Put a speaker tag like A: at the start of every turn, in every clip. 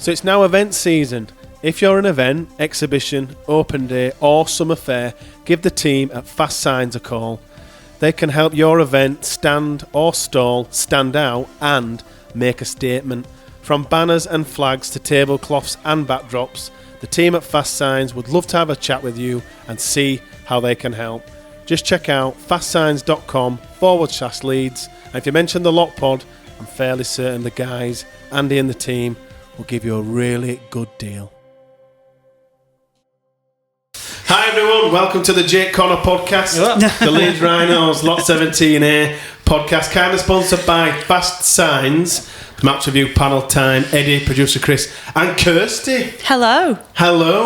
A: So it's now event season. If you're an event, exhibition, open day or summer fair, give the team at Fast Signs a call. They can help your event stand or stall, stand out and make a statement. From banners and flags to tablecloths and backdrops, the team at Fast Signs would love to have a chat with you and see how they can help. Just check out fastsigns.com/Leeds, and if you mention the Lock Pod, I'm fairly certain the guys, Andy and the team, will give you a really good deal. Hi everyone, welcome to the Jake Connor podcast, the Leeds Rhinos Lot 17A podcast, kind of sponsored by Fast Signs. Match review panel time, Eddie, producer Chris and Kirsty.
B: Hello,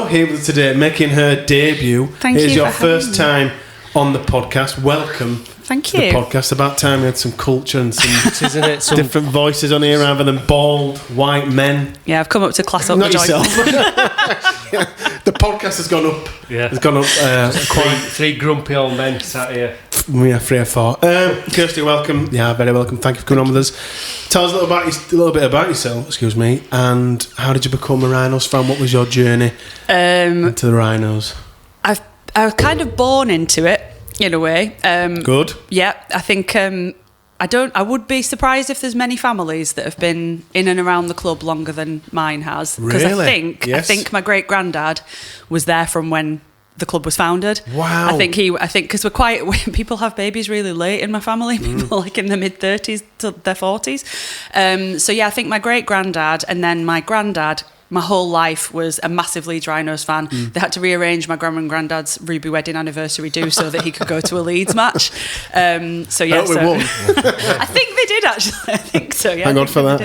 A: here with us today, making her debut.
B: Thank you.
A: Here's your first time on the podcast. Welcome.
B: Thank
A: to
B: you.
A: the podcast. About time we had some culture and some,
C: isn't it? Some
A: different voices on here rather than bald white men.
B: Yeah, I've come up to class up
A: Not
B: the
A: yourself.
B: joint.
A: The podcast has gone up.
C: Yeah,
A: it's gone up.
C: Three grumpy old men sat here.
A: Yeah, 3 or 4. Kirsty, welcome. Yeah, very welcome. Thank you for coming on with us. Tell us a little bit about yourself. Excuse me. And how did you become a Rhinos fan? What was your journey into the Rhinos?
B: I was kind of born into it in a way.
A: Good.
B: Yeah, I think I would be surprised if there's many families that have been in and around the club longer than mine has. Because
A: Really?
B: I think my great granddad was there from when the club was founded.
A: Wow.
B: I think because people have babies really late in my family, people like in their mid-30s to their 40s. So yeah, I think my great granddad and then my granddad, my whole life was a massive Leeds Rhinos fan. They had to rearrange my grandma and granddad's Ruby wedding anniversary so that he could go to a Leeds match. I think they did actually. I think so. Yeah.
A: Thank God for that.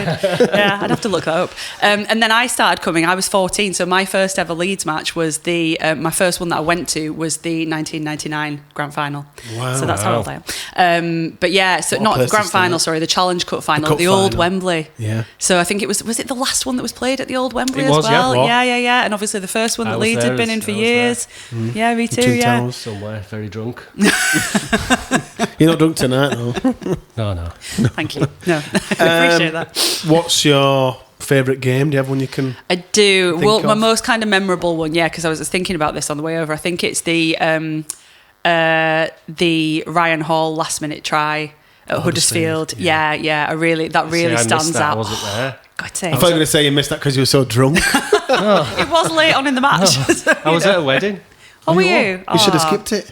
B: Yeah, I'd have to look that up. And then I started coming. I was 14, so my first ever Leeds match was my first one that I went to was the 1999 grand final.
A: Wow.
B: So that's how old I am. But yeah, so not grand final. Sorry, the Challenge Cup final, the old Wembley.
A: Yeah.
B: So I think was it the last one that was played at the old Wembley?
C: It was,
B: as well.
C: yeah.
B: Yeah. And obviously the first one that Leeds had been in for years. Yeah, me too. Yeah.
C: Somewhere, very drunk.
A: You're not drunk tonight, though.
C: No.
B: Thank you. No, I appreciate that.
A: What's your favourite game? Do you have one you can?
B: I do. Well, my
A: of?
B: most kind of memorable one, yeah, because I was thinking about this on the way over. I think it's the Ryan Hall last minute try at Huddersfield. Yeah. That really stands out.
C: I wasn't there.
A: I thought you were going to say you missed that because you were so drunk.
B: It was late on in the match.
C: I was at a wedding.
B: Oh, were you?
A: You should have skipped it.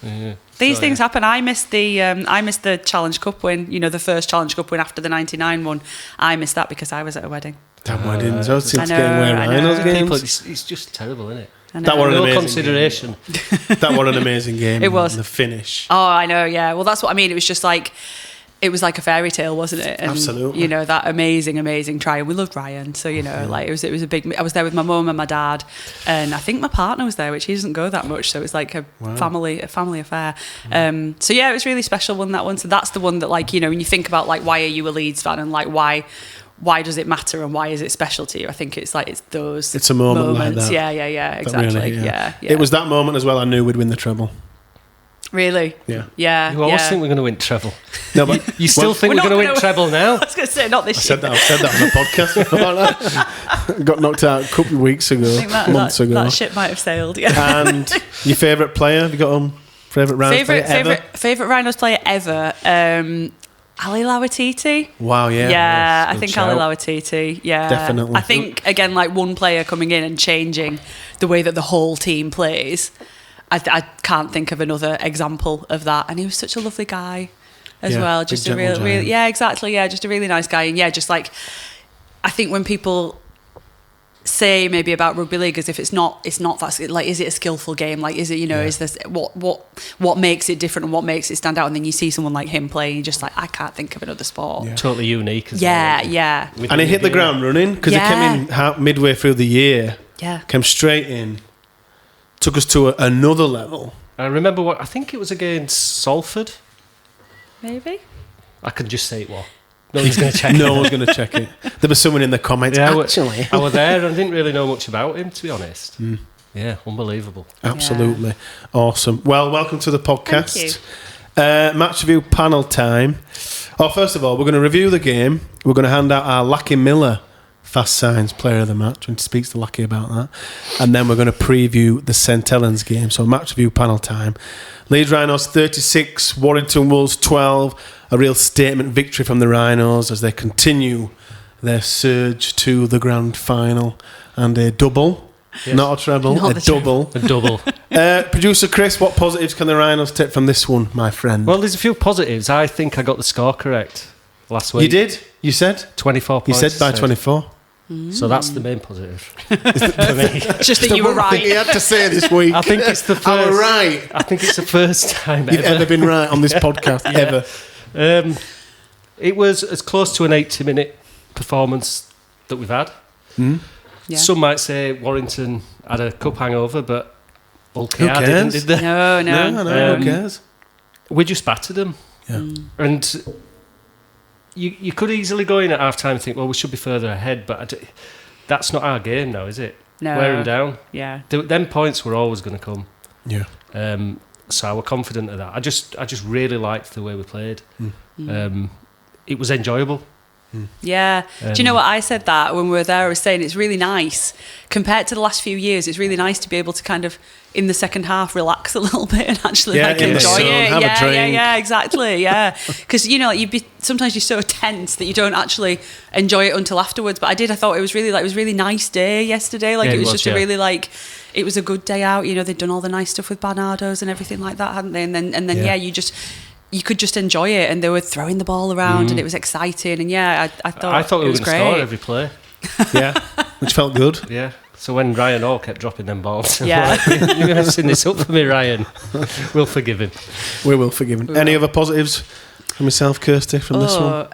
C: Yeah.
B: These things happen. I missed the Challenge Cup win. You know, the first Challenge Cup win after the '99 one. I missed that because I was at a wedding.
A: Damn weddings. Those seem to
B: I
A: get
B: know,
A: away
B: I
A: around
B: know.
A: those games.
C: People, it's just terrible, isn't it?
A: That was an
C: No
A: amazing
C: consideration.
A: That was an amazing game.
B: It was.
A: The finish.
B: Oh, I know. Yeah. Well, that's what I mean. It was just like. It was like a fairy tale, wasn't it? And,
A: Absolutely.
B: You know, that amazing try. And we loved Ryan. So, you know, like it was a big... I was there with my mum and my dad. And I think my partner was there, which he doesn't go that much. So it was like a family affair. So, yeah, it was really special that one. So that's the one that, like, you know, when you think about, like, why are you a Leeds fan? And, like, why does it matter? And why is it special to you? I think it's like, it's those
A: It's a moment
B: moments.
A: like that.
B: Yeah, exactly.
A: Really,
B: yeah.
A: It was that moment as well I knew we'd win the treble.
B: Really?
A: Yeah.
C: You always think we're going to win treble.
A: No, but
C: you still think we're going to win treble now?
B: I was going to say, not this year.
A: I've said that on a podcast before. Got knocked out a couple of weeks ago, months ago.
B: That ship might have sailed, yeah.
A: And your favourite player? Have you got favourite Rhinos player ever?
B: Favourite Rhinos player ever? Ali Lawatiti.
A: Wow, yeah.
B: Yeah, I think Ali Lawatiti. Yeah.
A: Definitely.
B: I think, again, like one player coming in and changing the way that the whole team plays. I can't think of another example of that. And he was such a lovely guy as well. Just a real, yeah, exactly. Yeah, just a really nice guy. And yeah, just like, I think when people say maybe about rugby league as if it's not that, like, is it a skillful game? Like, is it, you know, is this, what makes it different and what makes it stand out? And then you see someone like him playing, you're just like, I can't think of another sport.
A: Yeah.
C: Totally unique as well.
B: Yeah.
A: And he hit the ground running because he came in midway through the year.
B: Yeah.
A: Came straight in. Took us to another level.
C: I remember I think it was against Salford.
B: Maybe.
C: I can just say it was. No one's going to check it.
A: No one's going to check it. There was someone in the comments, actually.
C: I was there and I didn't really know much about him, to be honest. Yeah, unbelievable.
A: Absolutely. Awesome. Well, welcome to the podcast.
B: Thank you.
A: Match review panel time. Oh, first of all, we're going to review the game. We're going to hand out our Lucky Miller Fast Signs player of the match and speaks to Lackey about that. And then we're going to preview the St Helens game. So match review panel time. Leeds Rhinos 36, Warrington Wolves 12. A real statement victory from the Rhinos as they continue their surge to the grand final. And a double, not a treble,
B: Not
A: a double.
C: A double.
A: Producer Chris, what positives can the Rhinos take from this one, my friend?
C: Well, there's a few positives. I think I got the score correct last week.
A: You did? You said?
C: 24 points.
A: You said by 24.
C: So that's the main positive for me.
B: Just that you were right.
A: He had to say this week.
C: I think it's the first.
A: I was right.
C: I think it's the first time
A: You've ever been right on this podcast, ever.
C: It was as close to an 80-minute performance that we've had.
B: Yeah.
C: Some might say Warrington had a cup hangover, but
A: Who
C: didn't,
A: cares?
C: did they?
B: No.
A: No, who cares?
C: We just battered them.
A: Yeah.
C: And you could easily go in at half-time and think, well, we should be further ahead, but that's not our game now, is it?
B: No.
C: Wearing down.
B: Yeah.
C: Them points were always going to come.
A: Yeah.
C: So I was confident of that. I just really liked the way we played. It was enjoyable.
B: Yeah. Do you know what I said that when we were there? I was saying it's really nice compared to the last few years. It's really nice to be able to kind of in the second half relax a little bit and actually
A: Yeah,
B: like
A: in the
B: enjoy
A: sun,
B: it.
A: have a
B: Yeah,
A: drink.
B: yeah, exactly. Yeah, because you know sometimes you're so tense that you don't actually enjoy it until afterwards. But I did. I thought it was really nice day yesterday. Like
C: Yeah,
B: it was just
C: yeah.
B: a really like. It was a good day out. You know, they'd done all the nice stuff with Barnardo's and everything like that, hadn't they? And then
A: Yeah.
B: you could just enjoy it, and they were throwing the ball around, and it was exciting. And yeah, I thought
C: we
B: it
C: were
B: was
C: going to
B: great.
C: score every play.
A: Yeah, which felt good.
C: Yeah. So when Ryan Hall kept dropping them balls,
B: Yeah.
C: I'm like, you're messing this up for me, Ryan. We'll forgive him.
A: We will forgive him. Any other positives from yourself, Kirsty, from this one?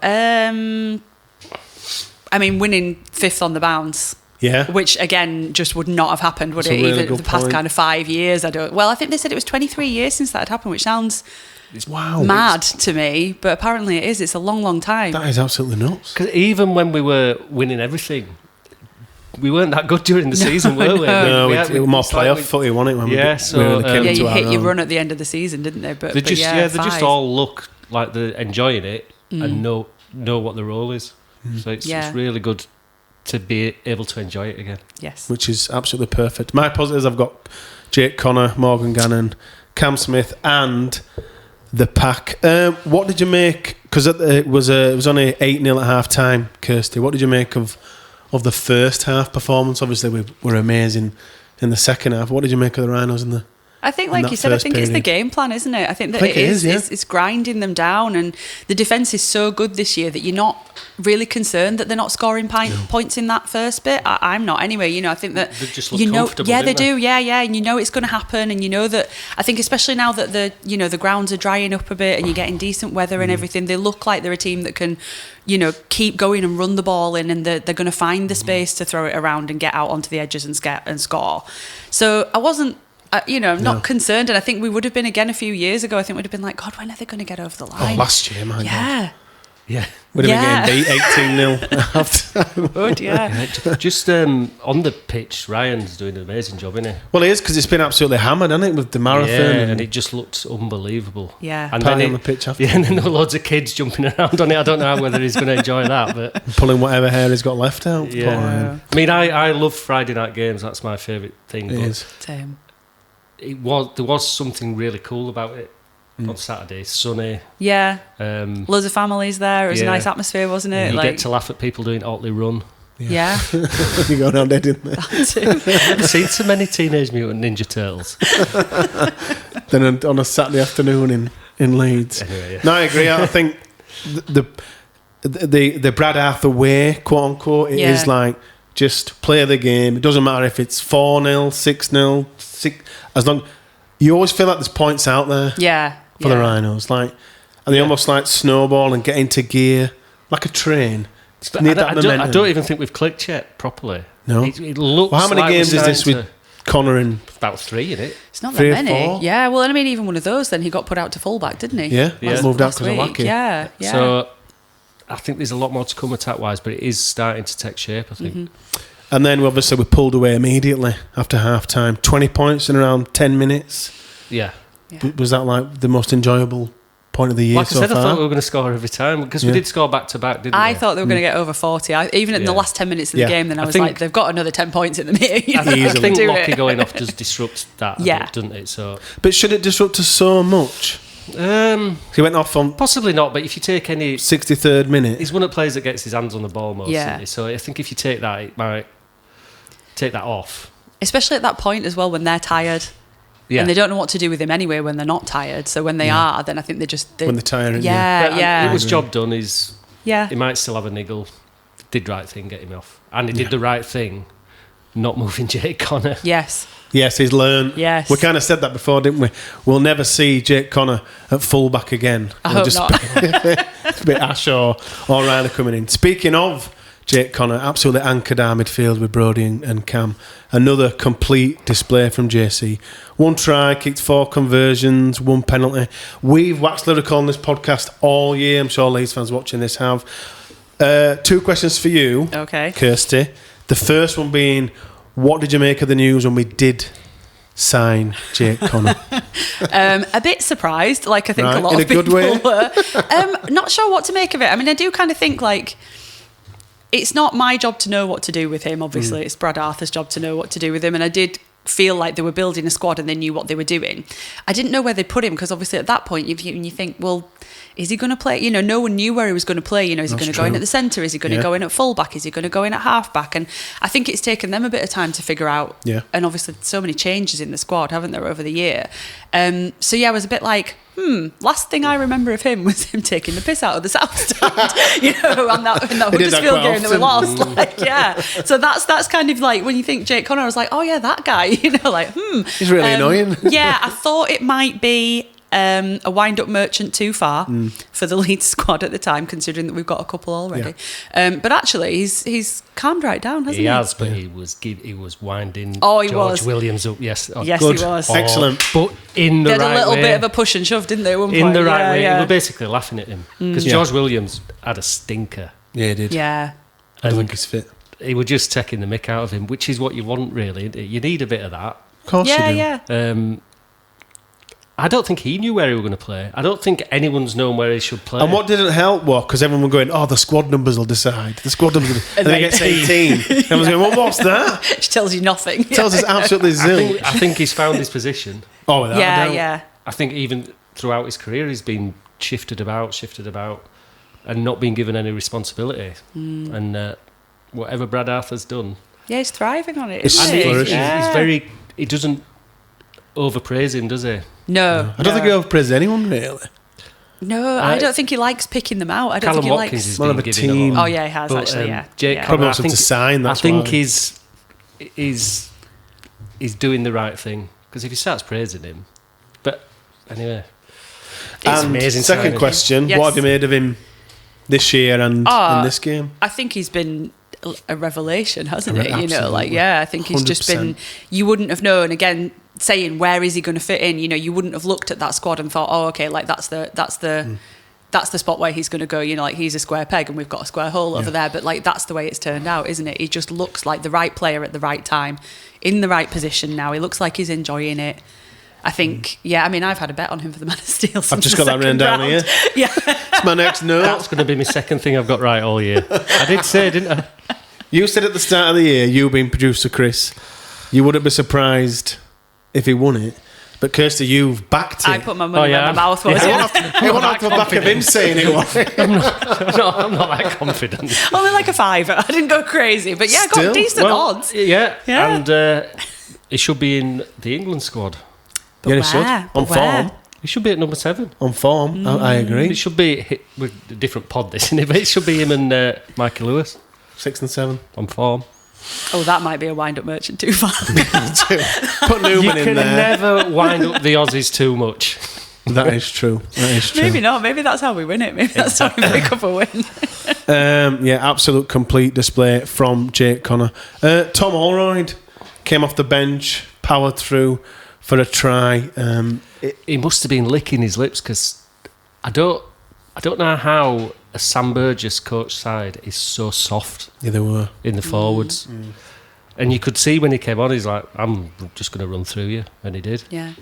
B: I mean, winning fifth on the bounce.
A: Yeah.
B: Which again just would not have happened, would
A: That's
B: it?
A: a really
B: Even
A: good
B: the past
A: point.
B: kind of 5 years. I think they said it was 23 years since that had happened, which sounds mad to me, but apparently it is. It's a long, long time.
A: That is absolutely nuts.
C: Because even when we were winning everything, we weren't that good during the season, were we?
A: No,
C: we
A: it was more
C: it's like
A: playoff footy, wasn't it? When
C: Yeah,
A: we
C: so,
A: really came
B: yeah,
A: into
B: you
A: our
B: hit your
A: own.
B: run at the end of the season, didn't they? But
C: They just,
B: yeah,
C: they just all look like they're enjoying it and know what the role is. So it's really good to be able to enjoy it again.
B: Yes.
A: Which is absolutely perfect. My positives, I've got Jake Connor, Morgan Gannon, Cam Smith, and the pack. What did you make? Because it was only 8-0 at half time, Kirsty. What did you make of the first half performance? Obviously, we were amazing in the second half. What did you make of the Rhinos in the?
B: I think, like you said, I think it's the game plan, isn't it? I think that it is. It's grinding them down, and the defence is so good this year that you're not really concerned that they're not scoring points in that first bit. I'm not anyway. You know, I think that
C: They just look comfortable.
B: yeah, they
C: didn't
B: do. Yeah, and you know it's going to happen, and you know that. I think especially now that the grounds are drying up a bit and you're getting decent weather and everything, they look like they're a team that can, keep going and run the ball in, and they're going to find the space to throw it around and get out onto the edges and score. So I wasn't. Not concerned, and I think we would have been again a few years ago. I think we'd have been like, God, when are they going to get over the line?
A: Last year, my God.
C: Yeah.
A: We'd have been getting beat 18-0 half time.
B: Good, yeah.
C: Just on the pitch, Ryan's doing an amazing job, isn't he?
A: Well, it is, because it's been absolutely hammered, hasn't it, with the marathon.
C: Yeah, and it just looked unbelievable.
B: Yeah.
C: And
A: Party
C: then
A: on the pitch after.
C: Yeah, and then there were loads of kids jumping around on it. I don't know whether he's going to enjoy that, but
A: Pulling whatever hair he's got left out.
C: yeah.
A: Poor Ryan.
C: I mean, I love Friday night games. That's my favourite thing.
A: It
C: but
A: is.
B: Same.
C: there was something really cool about it on Saturday. Sunny.
B: Yeah.
C: Loads
B: of families there. It was a
C: yeah.
B: nice atmosphere, wasn't it?
C: You get to laugh at people doing Otley Run.
B: Yeah.
A: You go around there, didn't they?
C: I've never seen so many Teenage Mutant Ninja Turtles.
A: Then on a Saturday afternoon in Leeds.
C: Anyway, yeah.
A: No, I agree. I think the Brad Arthur way, quote unquote, it is like just play the game. It doesn't matter if it's 4-0, 6-0, as long you always feel like there's points out there. For the Rhinos, and they almost like snowball and get into gear like a train.
C: I don't even think we've clicked yet properly.
A: No.
C: It looks.
A: Well, how many
C: like
A: games is this with Connor and
C: about 3 in it?
B: It's not
A: 3
B: that
A: or
B: many.
A: 4?
B: Yeah, well, I mean, even one of those, then he got put out to fullback, didn't he?
A: Yeah. Moved out because of
B: week.
A: Lackey.
B: Yeah.
C: So I think there's a lot more to come attack-wise, but it is starting to take shape, I think.
A: And then obviously we pulled away immediately after half time. 20 points in around 10 minutes.
C: Yeah.
A: Was that like the most enjoyable point of the year
C: like
A: so
C: I said,
A: far.
C: I thought we were going to score every time because we did score back to back, didn't we?
B: I thought they were going to get over 40. Even in the last 10 minutes of the game, then I was like, they've got another 10 points in the meter.
C: I think Lockie going off does disrupt that a bit, doesn't it? So,
A: but should it disrupt us so much? He went off on
C: possibly not, but if you take any
A: 63rd minute,
C: he's one of the players that gets his hands on the ball most. Isn't he? So I think if you take that, it might take that off.
B: Especially at that point as well when they're tired. Yeah. And they don't know what to do with him anyway when they're not tired. So when they are, then I think they when
A: they're tired.
B: Yeah.
C: It was job done. He might still have a niggle. Did right thing, get him off, and he did the right thing, not moving Jake Connor.
B: Yes,
A: he's learned.
B: Yes,
A: we kind of said that before, didn't we? We'll never see Jake Connor at full-back again.
B: I hope not.
A: It's a bit Ash or Riley coming in. Speaking of Jake Connor, absolutely anchored our midfield with Brodie and Cam. Another complete display from JC. 1 try, kicked 4 conversions, 1 penalty. We've waxed lyrical on this podcast all year. I'm sure Leeds fans watching this have. 2 questions for you, Kirsty. The first one being, what did you make of the news when we did sign Jake Connor?
B: A bit surprised, like I think a lot of people were. Not sure what to make of it. I mean, I do kind of think like it's not my job to know what to do with him, obviously. It's Brad Arthur's job to know what to do with him. And I did feel like they were building a squad and they knew what they were doing. I didn't know where they put him because obviously at that point you think, well, is he going to play? No one knew where he was going to play. Is he going to go in at the centre? Is he going to go in at full-back? Is he going to go in at half-back? And I think it's taken them a bit of time to figure out. Yeah. And obviously so many changes in the squad, haven't there, over the year? So I was a bit like, last thing I remember of him was him taking the piss out of the South Stand, in that Huddersfield game that we lost. So that's kind of like when you think Jake Connor, I was like, oh yeah, that guy,
A: He's really annoying.
B: I thought it might be a wind-up merchant too far for the Leeds squad at the time, considering that we've got a couple already. But actually, he's calmed right down, hasn't he?
C: He has, but he was winding
B: George
C: Williams up. Yes,
B: yes,
A: good.
B: He was.
A: Excellent.
C: But in the right way.
B: They had a little bit of a push and shove, didn't they, at one point?
C: In the right way. They were basically laughing at him. Because George Williams had a stinker.
A: Yeah, he did.
B: Yeah.
A: I don't think he's fit.
C: He was just taking the mick out of him, which is what you want, really. You need a bit of that.
A: Of course you do.
B: Yeah.
C: I don't think he knew where he was going to play. I don't think anyone's known where he should play.
A: And what didn't help was because everyone were going, the squad numbers will decide. The squad numbers will decide. And then he gets 18. Everyone's going, well, what's that?
B: Which tells you nothing.
A: Tells us absolutely zilch.
C: I think he's found his position.
A: Oh, without a doubt.
B: Yeah.
C: I think even throughout his career, he's been shifted about, and not been given any responsibility. And whatever Brad Arthur's done...
B: Yeah, he's thriving on it.
A: He's
C: very... He doesn't overpraise him, does he?
B: No.
A: I don't think he overpraises anyone, really.
B: No, I don't think he likes picking them out. I don't
C: Callum
B: think he
C: Watkins
B: likes...
C: One of a team.
B: Oh, yeah, he has, actually, yeah.
C: Jake
A: probably wants him to sign, that's
C: I think he's doing the right thing. Because if he starts praising him... But, anyway... It's amazing.
A: Second question, what have you made of him this year and in this game?
B: I think he's been a revelation, hasn't he?
A: Absolutely.
B: I think he's 100%. Just been... You wouldn't have known, again... saying where is he going to fit in, you wouldn't have looked at that squad and thought, oh, okay, like that's the spot where he's going to go, like he's a square peg and we've got a square hole over there, but like that's the way it's turned out, isn't it? He just looks like the right player at the right time, in the right position now. He looks like he's enjoying it. I think, I've had a bet on him for the Man of Steel since
A: I've just got that written down here.
B: Yeah.
A: It's my next note.
C: That's going to be my second thing I've got right all year. I did say, didn't I?
A: You said at the start of the year, you being producer Chris, you wouldn't be surprised if he won it. But Kirsty, you've backed it.
B: I put my money where my mouth was.
A: It won't have to back of him saying it was.
C: I'm not that confident.
B: Only like a fiver. I didn't go crazy, but I got decent odds.
C: Yeah. And he should be in the England squad.
A: He should. On form.
C: He should be at number 7.
A: On form, I agree.
C: It should be with a different pod, this, isn't it? But it should be him and Michael Lewis.
A: 6 and 7.
C: On form.
B: Oh, that might be a wind-up merchant too far.
A: Put Newman in there.
C: You can never wind up the Aussies too much.
A: That is true.
B: Maybe not. Maybe that's how we win it. Maybe that's how we pick up a win.
A: Absolute complete display from Jake Connor. Tom Holroyd came off the bench, powered through for a try.
C: He must have been licking his lips because I don't know how a Sam Burgess coach side is so soft.
A: Yeah, they were
C: in the forwards, and you could see when he came on, he's like, "I'm just going to run through you," and he did.
B: Yeah,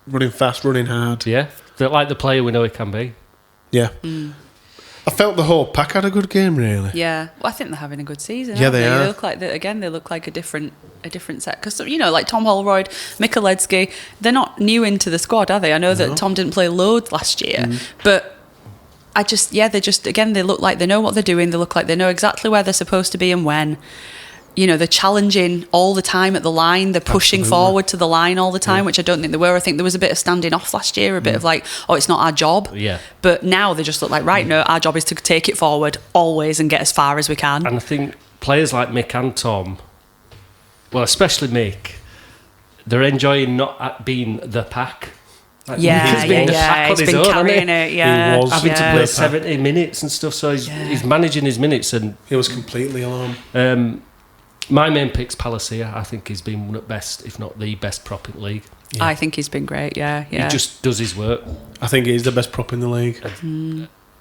A: running fast, running hard.
C: Yeah, like the player we know he can be.
A: Yeah. I felt the whole pack had a good game, really.
B: Yeah, well, I think they're having a good season.
A: Yeah, they are.
B: They look like they look like a different set because like Tom Holroyd, Mikulecki, they're not new into the squad, are they? I know that Tom didn't play loads last year, but they look like they know what they're doing. They look like they know exactly where they're supposed to be and when. They're challenging all the time at the line. They're pushing forward to the line all the time, which I don't think they were. I think there was a bit of standing off last year, a bit of like, oh, it's not our job.
C: Yeah.
B: But now they just look like, right, no, our job is to take it forward always and get as far as we can.
C: And I think players like Mick and Tom, well, especially Mick, they're enjoying not being the pack. Like,
B: He's been carrying it. Yeah,
A: he was
C: having to play 70 minutes and stuff, so he's managing his minutes, and
A: he was completely alone.
C: My main pick's Palacia. I think he's been one at best, if not the best prop in the league.
B: Yeah. I think he's been great. Yeah.
C: He just does his work.
A: I think he's the best prop in the league.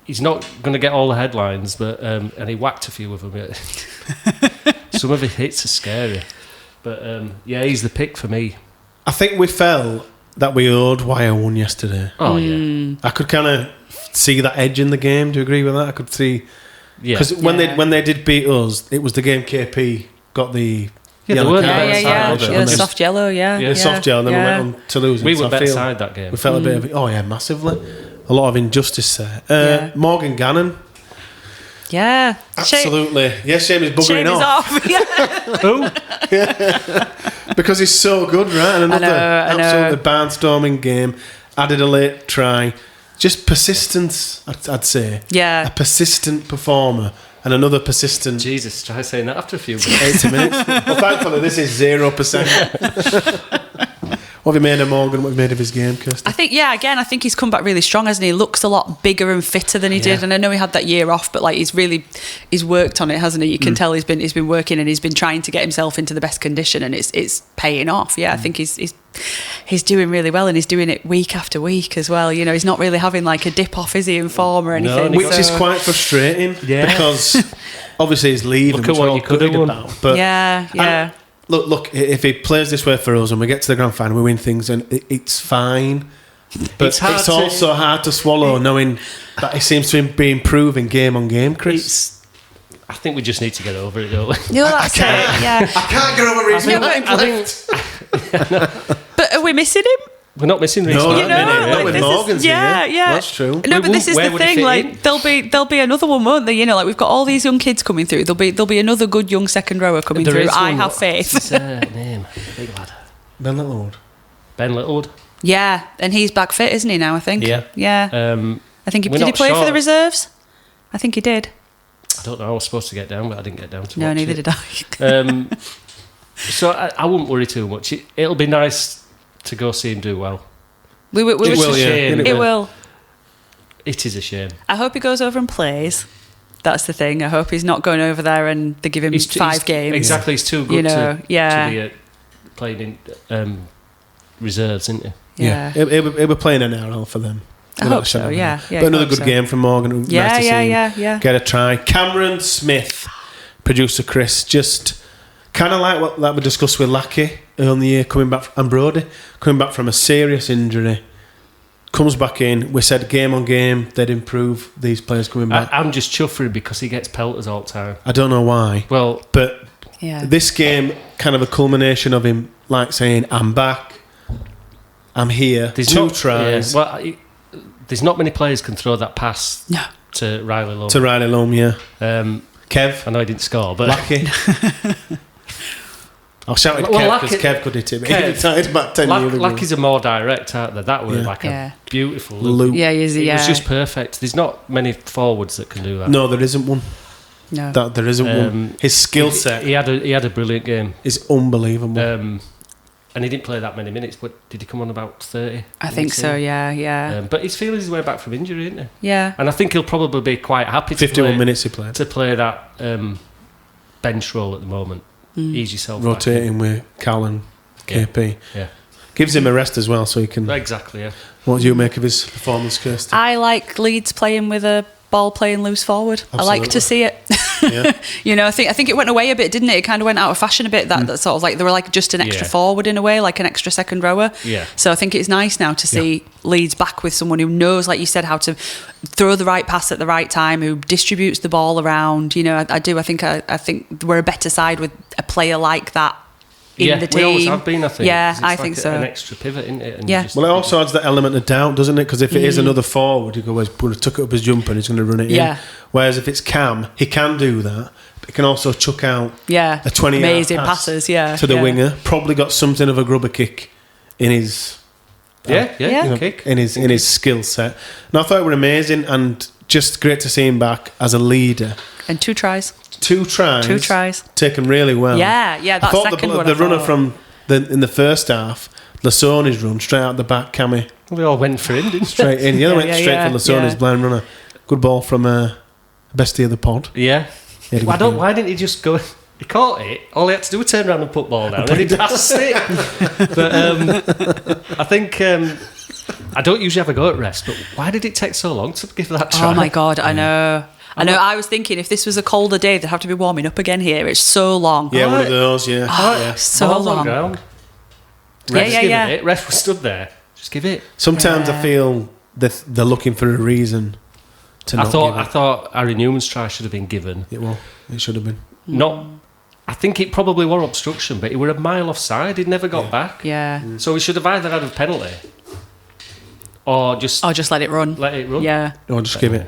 C: He's not going to get all the headlines, but and he whacked a few of them. Some of his hits are scary, but he's the pick for me.
A: I think we felt that we owed Wire one yesterday.
C: Oh yeah,
A: I could kind of see that edge in the game. Do you agree with that? I could see because when they did beat us, it was the game KP got the yellow card.
B: The soft yellow,
A: soft yellow, and then we went on to lose.
C: We were better side that game.
A: We felt a bit of massively. A lot of injustice there. Morgan Gannon.
B: Yeah.
A: Absolutely. Shame he's buggering
B: Shame
A: off.
C: Who?
A: Because he's so good, right? And another absolutely barnstorming game. Added a late try. Just persistence, I'd say.
B: Yeah.
A: A persistent performer. And another persistent...
C: Jesus, try saying that after a few
A: 80 minutes. Well, thankfully, this is 0%. What have you made of Morgan? What have you made of his game, Kirsty?
B: I think he's come back really strong, hasn't he? He looks a lot bigger and fitter than he did. And I know he had that year off, but like he's worked on it, hasn't he? You can tell he's been working and he's been trying to get himself into the best condition, and it's paying off. Yeah, I think he's doing really well, and he's doing it week after week as well. He's not really having like a dip off, is he, in form or anything?
A: Which is quite frustrating because obviously he's leaving.
C: Look at what you could have won.
A: But Look, if he plays this way for us and we get to the grand final, we win things, and it's fine. But it's also hard to swallow knowing that he seems to be improving game on game, Chris.
C: I think we just need to get over it, don't we?
B: No, that's it. Yeah.
A: I can't get over it.
B: But are we missing him?
C: We're not missing Reece.
A: No, with Morgan's here.
B: Yeah.
A: That's true.
B: No, but this is the thing. Like, there'll be another one, won't there? Like, we've got all these young kids coming through. There'll be another good young second rower coming through. I have faith.
C: What's his name? Big lad.
A: Ben Littlewood.
B: Yeah, and he's back fit, isn't he now? I think.
C: Yeah.
B: I think did he play for the reserves? I think he did.
C: I don't know. I was supposed to get down, but I didn't get down to watch it.
B: No, neither did I.
C: So I wouldn't worry too much. It'll be nice to go see him do well.
B: It will.
C: It
B: will.
C: It is a shame.
B: I hope he goes over and plays. That's the thing. I hope he's not going over there and they give him 5 games.
C: Exactly, he's too good to be playing in reserves, isn't he?
B: Yeah.
A: He'll be playing an NRL for them.
B: I hope so, yeah.
A: But another good game from Morgan. Nice to see him get a try. Cameron Smith, producer Chris, just kind of like what we discussed with Lackey on the year coming back, and Brody coming back from a serious injury, comes back in. We said game on game they'd improve these players coming back.
C: I'm just chuffing because he gets pelters all the time.
A: I don't know why.
C: Well,
A: but this game kind of a culmination of him like saying, "I'm back, I'm here." There's 2 tries.
C: Yeah. Well, there's not many players can throw that pass to Riley Loam.
A: Kev.
C: I know he didn't score, but
A: Lucky. I'll shout at Kev because Kev could hit him. He retired about 10 years ago.
C: Lucky's a more direct, aren't they? That was like a beautiful
A: loop.
B: Yeah, it
C: was just perfect. There's not many forwards that can do that.
A: No, there isn't one.
B: No,
A: there isn't one. His skill set.
C: He had a brilliant game.
A: Is unbelievable.
C: And he didn't play that many minutes, but did he come on about 30?
B: I think so, yeah.
C: But he's feeling his way back from injury, isn't he?
B: Yeah.
C: And I think he'll probably be quite happy to
A: 51 minutes he played.
C: To play that bench role at the moment. Ease yourself
A: rotating
C: back
A: with Callum, KP.
C: Yeah.
A: Gives him a rest as well, so he can...
C: Exactly, yeah.
A: What do you make of his performance, Kirsty?
B: I like Leeds playing with a ball playing loose forward. Absolutely. I like to see it.
A: Yeah.
B: You know, I think it went away a bit, didn't it? It kind of went out of fashion a bit. That sort of like they were like just an extra forward in a way, like an extra second rower.
C: Yeah.
B: So I think it's nice now to see Leeds back with someone who knows, like you said, how to throw the right pass at the right time, who distributes the ball around. You know, I think we're a better side with a player like that. In the team.
C: We always have been, I think.
B: Yeah,
C: it's
B: I
C: like
B: think so.
C: An extra pivot, isn't it? And
B: Yeah.
A: Well, it also adds the element of doubt, doesn't it? Because if it is another forward, you go, well, he's took it up his jumper and he's going to run it in. Whereas if it's Cam, he can do that, but he can also chuck out a 20-yard
B: amazing
A: pass
B: passes,
A: to the winger. Probably got something of a grubber kick in his
C: kick
A: in his skill set. And I thought it were amazing and just great to see him back as a leader.
B: And 2 tries.
A: 2 tries. Taken really well.
B: Yeah. That
A: I thought
B: second one.
A: the runner from in the first half, Lasoni's run straight out the back, Cammy.
C: We all went for him, didn't we?
A: Straight in. The other went straight for Lasoni's blind runner. Good ball from bestie of the pod.
C: Yeah. Why didn't he just go? He caught it. All he had to do was turn around and put ball down, and he passed it. But I think I don't usually have a go at refs, but why did it take so long to give that try?
B: Oh my God, I know. I was thinking if this was a colder day, they'd have to be warming up again here. It's so long.
A: Yeah, one of those,
B: So
C: Ball's
B: long.
C: on ground. Refs give it. Ref was stood there. Just give it.
A: Sometimes I feel they're looking for a reason to not give it.
C: I thought Harry Newman's try should have been given.
A: It should have been.
C: I think it probably were obstruction, but he were a mile offside. He'd never got back.
B: Yeah.
C: So we should have either had a penalty or just
B: let it run. Yeah.
A: Or just give it.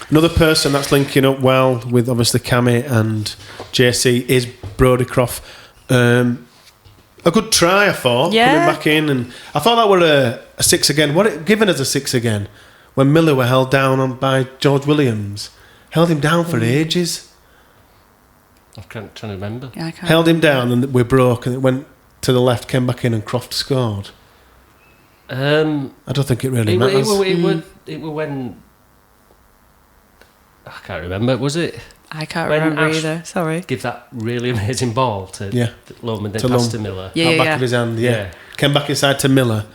A: Another person that's linking up well with obviously Cammy and JC is Brodycroft. A good try, I thought, coming back in, and I thought that were a 6 again. Given as a 6 again when Miller were held down by George Williams, held him down for ages.
C: I'm trying to remember.
B: Yeah, I can't
A: held him down, and we broke, and it went to the left, came back in, and Croft scored. I don't think it really matters.
C: It were when I can't remember. Was it?
B: I can't remember either. Sorry.
C: Give that really amazing ball to Lum and then pass to Miller.
A: Back of his hand. Came back inside to Miller.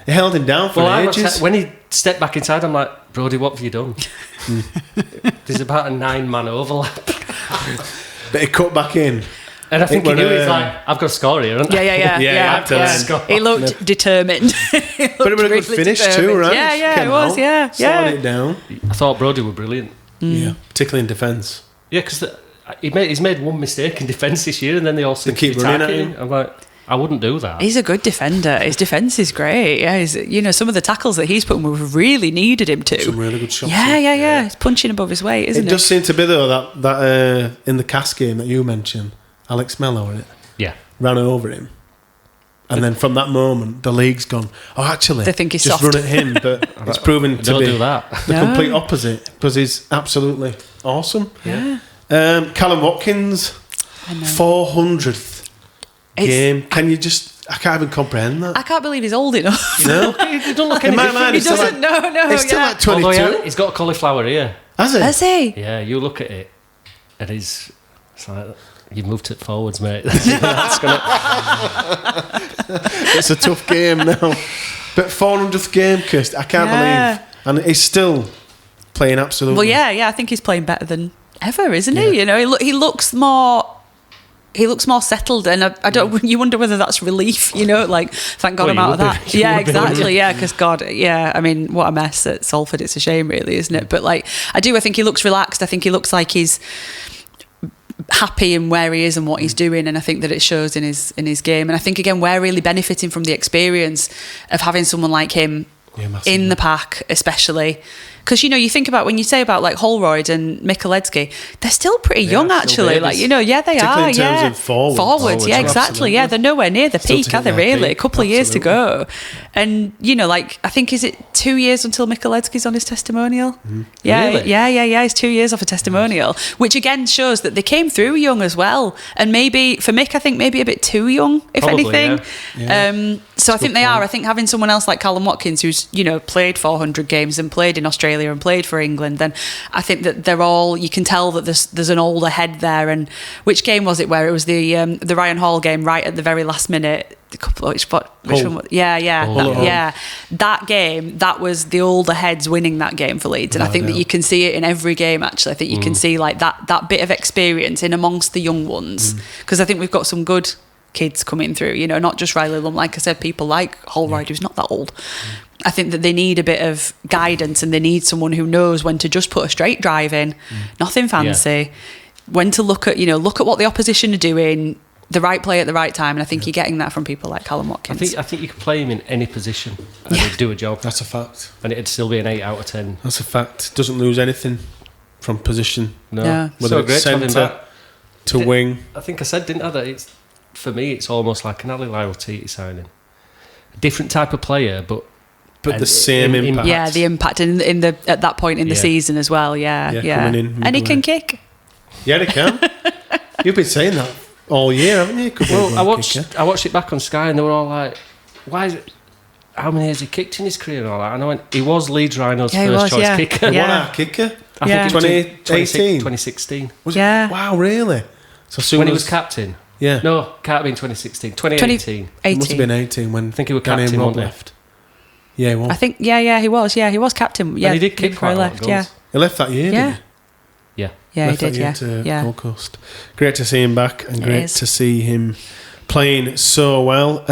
A: He held him down for ages.
C: When he stepped back inside, I'm like, Brody, what have you done? There's about a 9-man overlap.
A: But he cut back in.
C: And I think he knew he's like, I've got to score here, haven't I?
B: Yeah. He looked determined.
A: But it was a good finish too, right?
B: Yeah, it was,
A: Slowing it down.
C: I thought Brody were brilliant.
A: Yeah, particularly in defence.
C: Yeah, because he's made one mistake in defence this year, and then they all seem to keep running at him. I'm like, I wouldn't do that.
B: He's a good defender. His defence is great. Yeah, some of the tackles that he's put, we've really needed him to.
A: Some really good shots.
B: Yeah. He's punching above his weight, isn't it?
A: It does seem to be though that in the Cass game that you mentioned, Alex Mello, ran over him. And then from that moment, the league's gone, actually,
B: they think he's
A: just
B: soft.
A: run at him. But it's proven to be the complete opposite, because he's absolutely awesome.
B: Yeah.
A: Callum Watkins, 400th game. Can you just... I can't even comprehend that.
B: I can't believe he's old enough.
A: No?
C: He doesn't look any different.
B: He doesn't, no.
A: He's still like 22.
C: Although he's got a cauliflower ear.
A: Has he?
C: Yeah, you look at it, and it's like... You've moved it forwards, mate. That's gonna...
A: It's a tough game now. But 400th game, Kirst, I can't believe. And he's still playing absolutely.
B: Well, yeah, I think he's playing better than ever, isn't he? You know, he looks more settled, and I don't. You wonder whether that's relief. You know, like thank God I'm out of that. Yeah, exactly. Yeah, because God, I mean, what a mess at Salford. It's a shame, really, isn't it? But like, I think he looks relaxed. I think he looks like he's happy in where he is and what he's doing, and I think that it shows in his game. And I think again we're really benefiting from the experience of having someone like him in the pack, especially because you think about when you say about like Holroyd and Michalewski, they're still pretty young actually. Like they are.
A: Particularly in terms of forwards.
B: Yeah, exactly. Yeah, they're nowhere near the peak, are they? Really, a couple of years to go. And like I think is it 2 years until Michalewski's on his testimonial? Yeah,
C: really?
B: yeah. He's 2 years off a testimonial, which again shows that they came through young as well. And maybe for Mick, I think maybe a bit too young, if anything.
A: Yeah.
B: So I think they are. I think having someone else like Callum Watkins, who's played 400 games and played in Australia and played for England, then I think that they're all, you can tell that there's an older head there. And which game was it where it was the Ryan Hall game right at the very last minute? Which one? That game, that was the older heads winning that game for Leeds, and I think that you can see it in every game. Actually, I think you can see like that bit of experience in amongst the young ones, because I think we've got some good kids coming through, not just Riley Lum, like I said, people like Holroyd, who's not that old. I think that they need a bit of guidance, and they need someone who knows when to just put a straight drive in, nothing fancy, when to look at what the opposition are doing, the right play at the right time, and I think you're getting that from people like Callum Watkins.
C: I think you could play him in any position and he'd do a job.
A: That's a fact.
C: And it'd still be an 8 out of 10.
A: That's a fact. Doesn't lose anything from position.
C: No.
A: Whether it's centre to wing.
C: I think I said, didn't I, that for me it's almost like an Ali Lyle-Titi signing. A different type of player, but
A: the same impact.
B: Yeah, the impact in the at that point in the season as well. Yeah.
A: Coming in,
B: and he can kick.
A: Yeah, he can. You've been saying that all year, haven't you?
C: Well, I watched it back on Sky, and they were all like, "Why is it? How many has he kicked in his career?" And all that. And I went, "He was Leeds Rhinos' first choice kicker."
A: What our kicker?
C: I think
A: 2018,
C: 2016.
A: Was it? Wow, really? So soon
C: when he was captain.
A: Yeah.
C: No, can't have been 2016. 2018.
A: It must have been 18 when
C: I think he was captain
A: Rob left. Yeah, he was.
B: I think he was. Yeah, he was captain. Yeah,
C: and he did kick quite a lot of goals.
B: Yeah.
A: He left that year, didn't he?
B: Yeah, he did.
A: To Gold Coast. Great to see him back, and great to see him playing so well.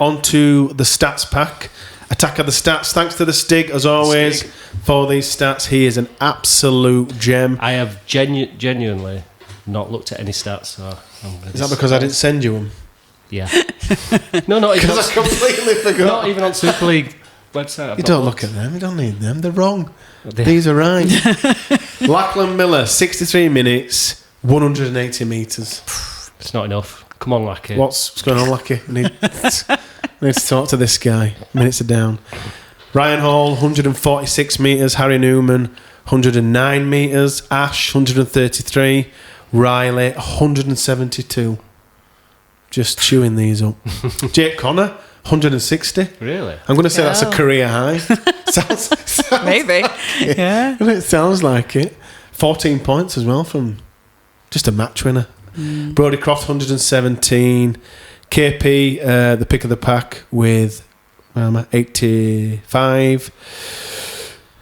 A: On to the stats pack. Attack of the stats. Thanks to the Stig, as always, for these stats. He is an absolute gem.
C: I have genuinely not looked at any stats. So
A: is that because I didn't send you them?
C: Yeah. No, not even.
A: Because I completely forgot.
C: Not even on Super League website.
A: You don't look at them. You don't need them. They're wrong. These are right. Lachlan Miller, 63 minutes, 180 metres.
C: It's not enough. Come on, Lackey.
A: What's going on, Lackey? I need to talk to this guy. Minutes are down. Ryan Hall, 146 metres. Harry Newman, 109 metres. Ash, 133. Riley, 172. Just chewing these up. Jake Connor, 160.
C: Really?
A: I'm going to say that's a career high. sounds
B: maybe. Yeah.
A: It sounds like it. 14 points as well from just a match winner. Brodie Croft, 117. KP, the pick of the pack with 85.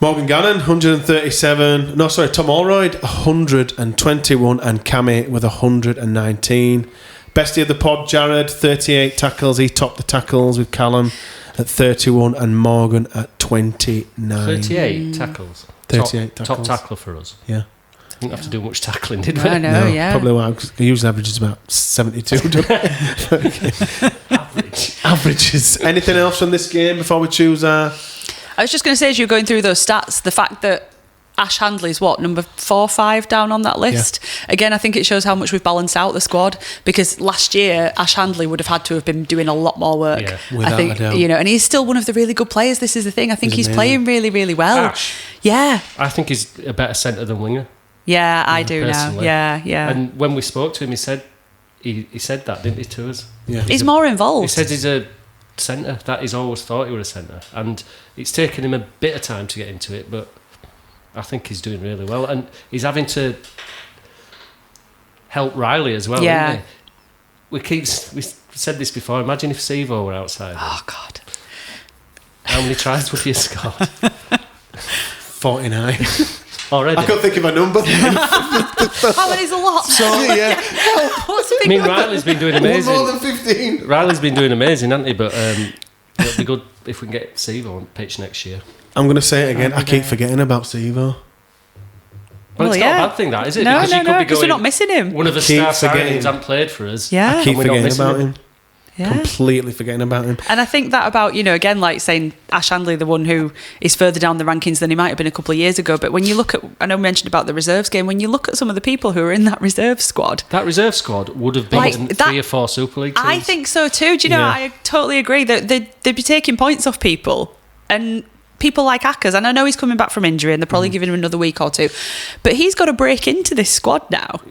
A: Morgan Gannon, 137. No, sorry, Tom Allroyd, 121. And Cammy with 119. Bestie of the pod, Jared, 38 tackles. He topped the tackles with Callum at 31 and Morgan at 29.
C: 38 tackles.
A: 38 tackles.
C: Top tackler for us.
A: Yeah.
C: Didn't have to do much tackling, did we?
B: I know, yeah.
A: Probably why. He usually averages about 72. Averages. Anything else from this game before we choose our...
B: I was just going to say, as you're going through those stats, the fact that Ash Handley's number 4 or 5 down on that list. Yeah. Again, I think it shows how much we've balanced out the squad, because last year Ash Handley would have had to have been doing a lot more work. Yeah,
A: without
B: I think,
A: a doubt.
B: And he's still one of the really good players. This is the thing. I think he's playing really, really well.
C: Ash.
B: Yeah.
C: I think he's a better centre than winger.
B: Yeah, I do personally. Now. Yeah.
C: And when we spoke to him, he said that, didn't he, to us?
A: Yeah.
B: He's more involved.
C: He said he's a centre. That he's always thought he was a centre, and it's taken him a bit of time to get into it, but I think he's doing really well, and he's having to help Riley as well.
B: Yeah,
C: we said this before. Imagine if Sevo were outside.
B: Oh God!
C: How many tries would he have scored?
A: 49.
C: Already.
A: I can't think of a number.
B: How many's a lot?
A: Sorry, yeah.
C: I mean, Riley's been doing amazing.
A: More than 15.
C: Riley's been doing amazing, hasn't he? But it'll be good if we can get Sevo on pitch next year.
A: I'm going to say it again. I keep forgetting about Sevo.
C: Well, it's not a bad thing, that, is it?
B: No, because we're not missing him.
C: One of the star signings hasn't played for us.
B: Yeah.
A: I keep forgetting about him.
B: Yeah.
A: Completely forgetting about him.
B: And I think that about, again, like saying Ash Handley, the one who is further down the rankings than he might have been a couple of years ago. But when you look at, I know I mentioned about the reserves game, when you look at some of the people who are in that reserve squad.
C: That reserve squad would have been 3 or 4 Super League teams.
B: I think so too. Do you know, I totally agree that they'd be taking points off people. And people like Ackers, and I know he's coming back from injury and they're probably giving him another week or 2. But he's got to break into this squad now.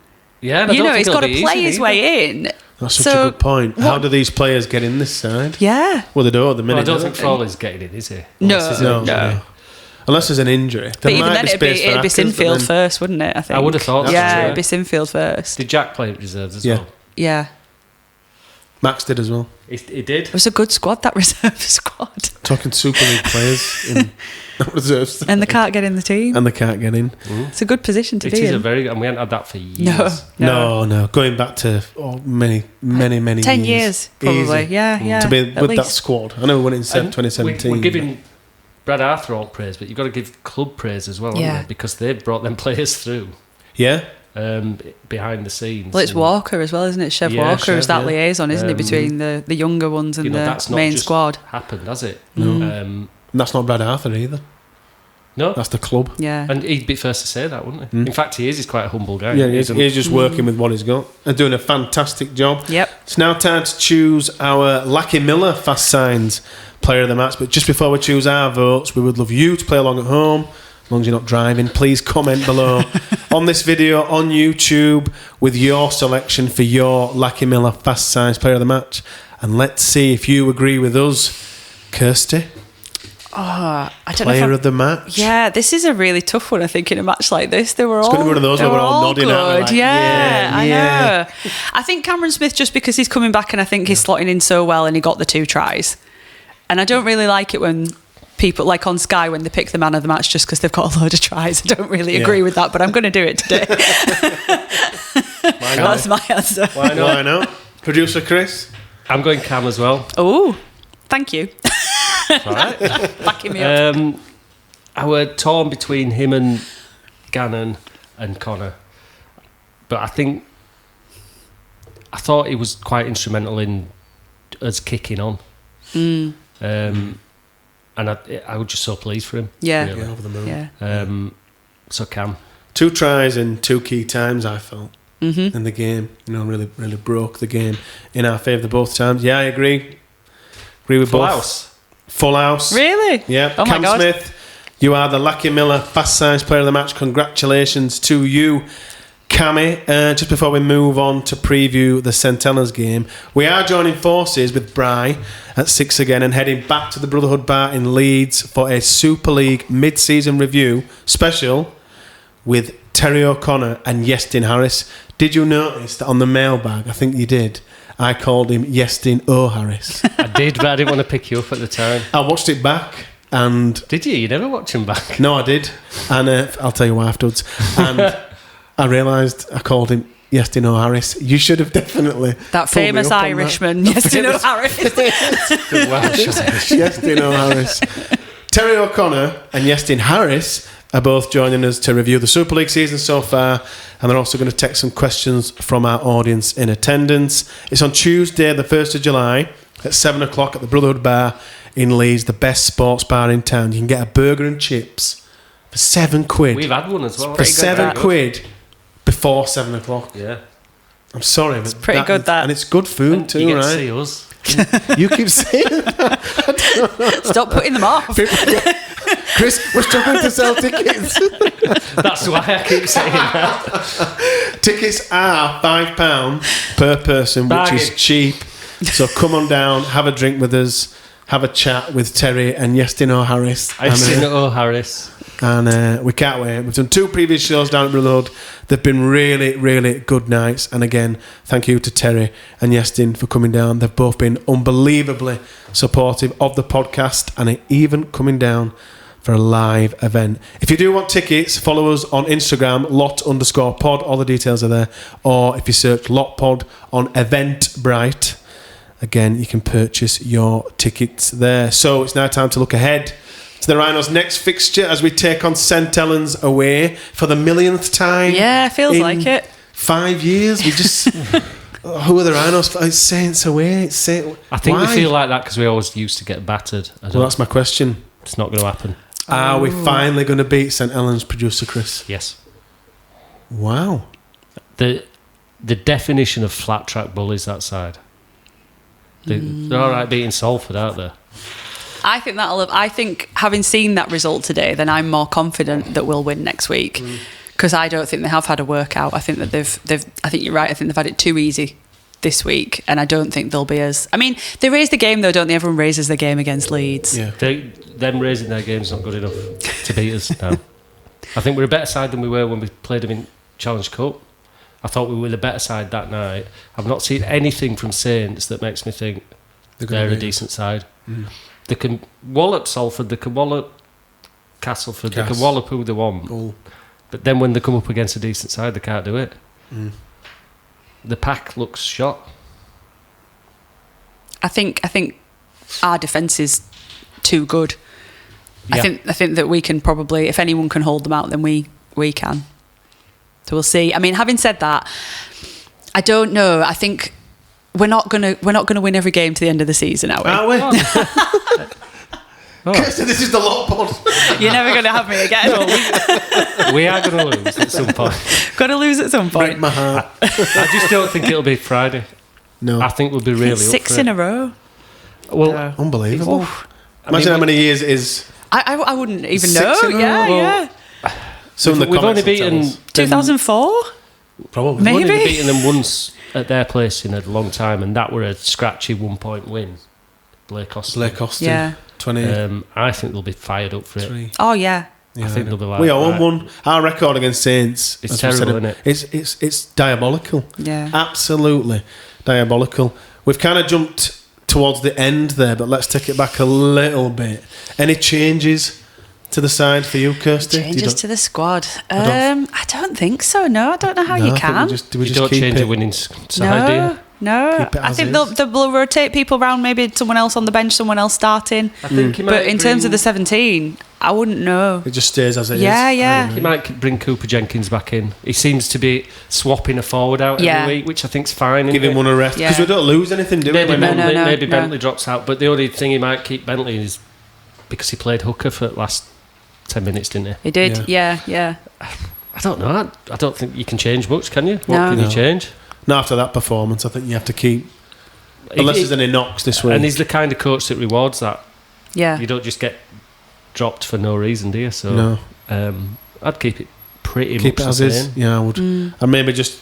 C: Yeah,
B: he's got to play his way in.
A: That's such a good point. How do these players get in this side?
B: Yeah.
A: Well, they do at the minute.
C: I don't think Frawley's getting in, is he?
B: No.
A: Unless there's an injury.
B: But even then, it'd be Sinfield first, wouldn't it? I think.
C: I would have thought so.
B: Yeah, it'd be Sinfield first.
C: Did Jack play reserves as well?
B: Yeah.
A: Max did as well.
C: He did.
B: It was a good squad, that reserve squad.
A: Talking Super League players in reserves.
B: And they can't get in the team.
A: And they can't get in.
B: It's a good position to be in.
C: It is a very good, and we haven't had that for years.
A: No. Going back to many
B: 10 years, probably.
A: Easy.
B: Yeah.
A: To be with that squad. I know we won it in 2017.
C: We're giving Brad Arthur all praise, but you've got to give club praise as well, haven't you? Because they've brought them players through.
A: Yeah.
C: Behind the scenes.
B: Well, it's Walker as well, isn't it? Chev Walker is that liaison, isn't it, between the younger ones and the main squad?
C: Happened, has it?
A: No. And that's not Brad Arthur either.
C: No.
A: That's the club.
B: Yeah.
C: And he'd be first to say that, wouldn't he? In fact, he is. He's quite a humble guy.
A: Yeah, he's just working with what he's got and doing a fantastic job.
B: Yep.
A: It's now time to choose our Lackey Miller Fast Signs Player of the Match. But just before we choose our votes, we would love you to play along at home. As long as you're not driving, please comment below on this video on YouTube with your selection for your Lackey Miller Fast Signs Player of the Match. And let's see if you agree with us. Kirsty?
B: I don't
A: Player
B: know
A: of the Match?
B: Yeah, this is a really tough one, I think, in a match like this. It's
A: going to be one of those where we're all nodding at
B: good. I know. I think Cameron Smith, just because he's coming back and I think he's slotting in so well and he got the 2 tries. And I don't really like it when people, like on Sky, when they pick the man of the match just because they've got a load of tries. I don't really agree with that, but I'm going to do it today. That's my answer.
A: Why not? Producer Chris?
C: I'm going Cam as well.
B: Oh, thank you.
C: All right.
B: Backing me up.
C: I were torn between him and Gannon and Connor, but I thought he was quite instrumental in us kicking on. And I was just so pleased for him.
B: Yeah.
C: Really.
A: Over the moon.
B: Yeah.
C: So Cam.
A: 2 tries in 2 key times, I felt, in the game. Really, really broke the game in our favour both times. Yeah, I agree. Agree with
C: Full
A: both.
C: house.
A: Full house.
B: Really?
A: Yeah.
B: Oh
A: Cam
B: my God.
A: Smith, you are the Lackey Miller Fast Signs Player of the Match. Congratulations to you, Cammy. Just before we move on to preview the St Helens game, we are joining forces with Bry at 6 again and heading back to the Brotherhood Bar in Leeds for a Super League mid-season review special with Terry O'Connor and Yestin Harris. Did you notice that on the mailbag, I think you did, I called him Yestin O'Harris?
C: I did, but I didn't want to pick you up at the time.
A: I watched it back and...
C: Did you? You never watch him back?
A: No, I did. And I'll tell you why afterwards. And I realised I called him Yestin O'Harris. You should have definitely...
B: That famous Irishman, Yestin O'Harris.
C: Good Welsh.
A: Yestin O'Harris. Terry O'Connor and Yestin Harris are both joining us to review the Super League season so far, and they're also going to take some questions from our audience in attendance. It's on Tuesday, the 1st of July, at 7 o'clock at the Brotherhood Bar in Leeds, the best sports bar in town. You can get a burger and chips for £7.
C: We've had one as well.
A: For £7 before 7 o'clock.
C: Yeah.
A: I'm sorry.
B: It's pretty good, that.
A: And it's good food
C: And
A: too,
C: you get
A: right?
C: to see us.
A: You keep saying that.
B: Stop putting them off.
A: Chris, we're struggling to sell tickets.
C: That's why I keep saying that.
A: Tickets are £5 per person,
C: Bargain.
A: which is cheap. So come on down, have a drink with us, have a chat with Terry and Yestin O'Harris.
C: I've seen O'Harris.
A: And we can't wait. We've done 2 previous shows down at Brotherhood. They've been really, really good nights. And again, thank you to Terry and Yestin for coming down. They've both been unbelievably supportive of the podcast and even coming down for a live event. If you do want tickets, follow us on Instagram, lot_pod. All the details are there. Or if you search LotPod on Eventbrite, again, you can purchase your tickets there. So it's now time to look ahead to the Rhinos' next fixture as we take on St Helens away for the millionth time.
B: Yeah, feels
A: in
B: like it.
A: 5 years. We just... who are the Rhinos? It's Saints away. It's Saints.
C: I think
A: Why?
C: we feel like that because we always used to get battered.
A: Well, that's my question.
C: It's not going to happen.
A: Are we finally going to beat St Helens, producer Chris?
C: Yes.
A: Wow.
C: The definition of flat track bullies, that side. They're all right beating Salford, aren't they?
B: I think having seen that result today, then I'm more confident that we'll win next week. Because I don't think they have had a workout. I think that I think you're right. I think they've had it too easy this week, and I don't think they'll be as... I mean, they raised the game, though, don't they? Everyone raises the game against Leeds.
C: Yeah. Them raising their game's not good enough to beat us now. I think we're a better side than we were when we played them in Challenge Cup. I thought we were the better side that night. I've not seen anything from Saints that makes me think they're a decent side. They can wallop Salford, they can wallop Castleford, they can wallop who they want.
A: Oh.
C: But then when they come up against a decent side, they can't do it. The pack looks shot.
B: I think our defence is too good. Yeah. I think that we can probably, if anyone can hold them out, then we can. So we'll see. I mean, having said that, I don't know. I think we're not gonna win every game to the end of the season, are we?
A: Are we? Kirsten, this is the lot pod.
B: You're never going to have me again.
C: No, we are going to lose at some point.
B: Got to lose at some point.
A: Break my heart.
C: I just don't think it'll be Friday.
A: No.
C: I think we'll be really
B: 6 in a row.
C: Well,
A: unbelievable. Imagine how many years it is.
B: I wouldn't even
A: 6
B: know.
A: in a row?
B: Yeah.
A: So
C: we've only beaten
B: 2004.
A: Probably.
B: Maybe.
C: We've only beaten them once at their place in a long time, and that were a scratchy 1-point win. Blake Austin.
B: Yeah.
A: 20.
C: I think they'll be fired up for it.
B: Oh yeah.
C: I think they'll be like,
A: we are 1-1. Our record against Saints,
C: it's terrible, isn't it?
A: It's diabolical.
B: Yeah.
A: Absolutely diabolical. We've kind of jumped towards the end there, but let's take it back a little bit. Any changes to the side for you, Kirsty?
B: Changes to the squad? I don't think so. No, I don't know how you can.
C: You don't change a winning side, do you?
B: No, I think they'll rotate people around. Maybe someone else on the bench, someone else starting.
C: I think
B: but in terms of the 17, I wouldn't know.
A: It just stays as it is.
B: Yeah.
C: He might bring Cooper Jenkins back in. He seems to be swapping a forward out every week, which I think's fine.
A: Give him one a rest because we don't lose anything, do we?
C: Maybe Bentley drops out, but the only thing he might keep Bentley is because he played hooker for the last 10 minutes, didn't he?
B: He did, yeah.
C: I don't know. I don't think you can change much, can you? What can you change?
A: Not after that performance. I think you have to keep, unless there's any knocks this week.
C: And he's the kind of coach that rewards that.
B: Yeah.
C: You don't just get dropped for no reason, do you? So I'd keep it pretty much
A: as is. Yeah, I would. And maybe just,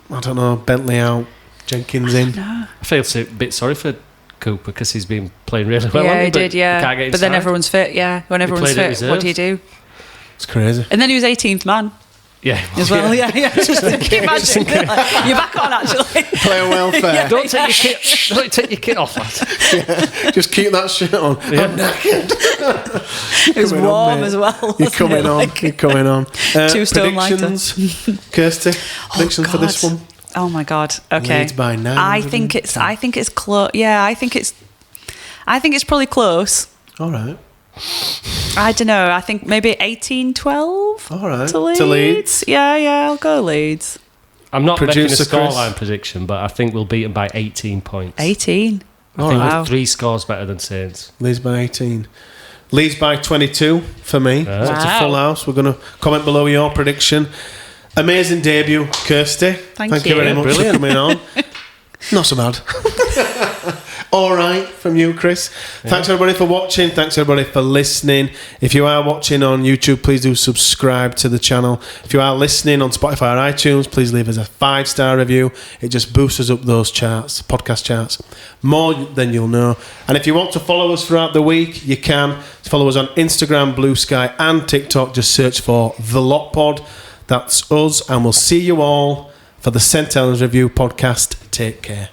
A: I don't know, Bentley out, Jenkins in.
C: I feel a bit sorry for Cooper because he's been playing really well.
B: Yeah, he did. Yeah,
C: can't get
B: but then everyone's fit. Yeah, when everyone's fit, what do you do?
A: It's crazy.
B: And then he was 18th man.
C: Yeah,
B: as well. Yeah. Just imagine you're back on actually.
A: Player welfare.
C: Yeah. Don't take your kit off, lad.
A: Just keep that shit on.
C: Yeah.
A: I'm knackered.
B: It was warm as well.
A: You're coming on. You're coming on.
B: 2 stone lighter.
A: Kirsty, predictions for this one.
B: Oh my god. Okay.
A: Leeds by 9.
B: I think it's close. Yeah, I think it's probably close.
A: All right.
B: I don't know. I think maybe 18-12.
A: All right.
B: To Leeds. Yeah, I'll go Leeds.
C: I'm not making a scoreline prediction, but I think we'll beat them by 18 points.
B: 18.
C: I think we're 3 scores better than Saints.
A: Leeds by 18. Leeds by 22 for me. So it's a full house. We're going to comment below your prediction. Amazing debut, Kirsty.
B: Thank you
A: very much for coming on. Not so bad. All right, from you, Chris. Thanks everybody for watching. Thanks everybody for listening. If you are watching on YouTube, please do subscribe to the channel. If you are listening on Spotify or iTunes, please leave us a 5-star review. It just boosts us up those charts, podcast charts, more than you'll know. And if you want to follow us throughout the week, you can. Follow us on Instagram, Blue Sky, and TikTok. Just search for The Lot Pod. That's us, and we'll see you all for the St. Helens Review podcast. Take care.